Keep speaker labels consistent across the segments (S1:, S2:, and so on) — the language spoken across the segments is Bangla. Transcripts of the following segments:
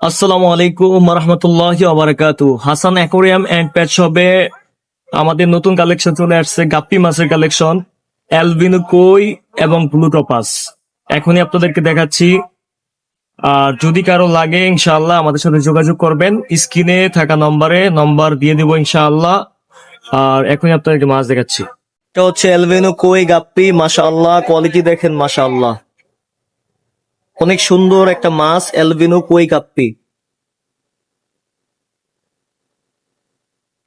S1: আসসালামু আলাইকুম রহমতুল্লাহি ওয়া বারাকাতুহু। হাসান অ্যাকোরিয়াম এন্ড পেট শপে আমাদের নতুন কালেকশন চলে আসছে, গাপ্পি মাছের কালেকশন, অ্যালবিনো কই এবং ব্লু টপাস। এখনই আপনাদেরকে দেখাচ্ছি। আর যদি কারো লাগে ইনশাআল্লাহ আমাদের সাথে যোগাযোগ করবেন, স্ক্রিনে থাকা নম্বর দিয়ে দিব ইনশাআল্লাহ। আর এখনই আপনাদেরকে মাছ দেখাচ্ছি। এটা হচ্ছে অ্যালবিনো কই গাপ্পি, মাশাআল্লাহ, কোয়ালিটি দেখেন মাশাআল্লাহ, অনেক সুন্দর একটা মাছ অ্যালবিনো কই গাপ্পি।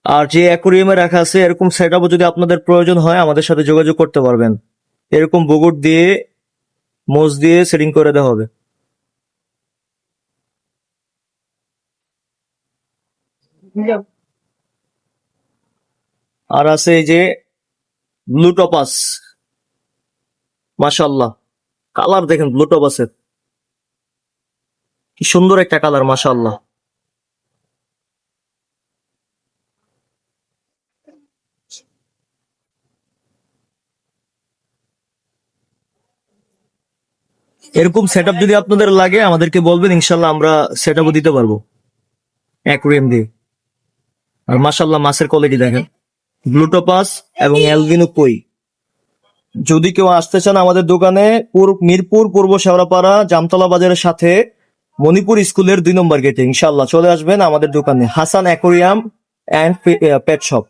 S1: আর যে অ্যাকুরিয়ামে রাখা আছে এরকম সেট আপও যদি আপনাদের প্রয়োজন হয় আমাদের সাথে যোগাযোগ করতে পারবেন। এরকম বগুড় দিয়ে মোজ দিয়ে সেটিং করে দেওয়া হবে। আর আছে এই যে ব্লু টপাস, মাশাআল্লাহ, কালার দেখেন ব্লু টপাসের, কি সুন্দর একটা কালার মাশাআল্লাহ। এরকম সেট আপ যদি আপনাদের লাগে আমাদেরকে বলবেন, ইনশাল্লাহ আমরা সেট আপও দিতে পারবো অ্যাকুরিয়াম দিয়ে। আর মাশাআল্লাহ মাছের কোয়ালিটি দেখেন, ব্লু টপাস এবং অ্যালবিনো কই। যদি কেউ আসতে চান আমাদের দোকানে, মিরপুর পূর্ব শেওড়াপাড়া জামতলা বাজারের সাথে মণিপুর স্কুলের 2 নম্বর গেটে ইনশাল্লাহ চলে আসবেন আমাদের দোকানে, Hasan aquarium and pet shop.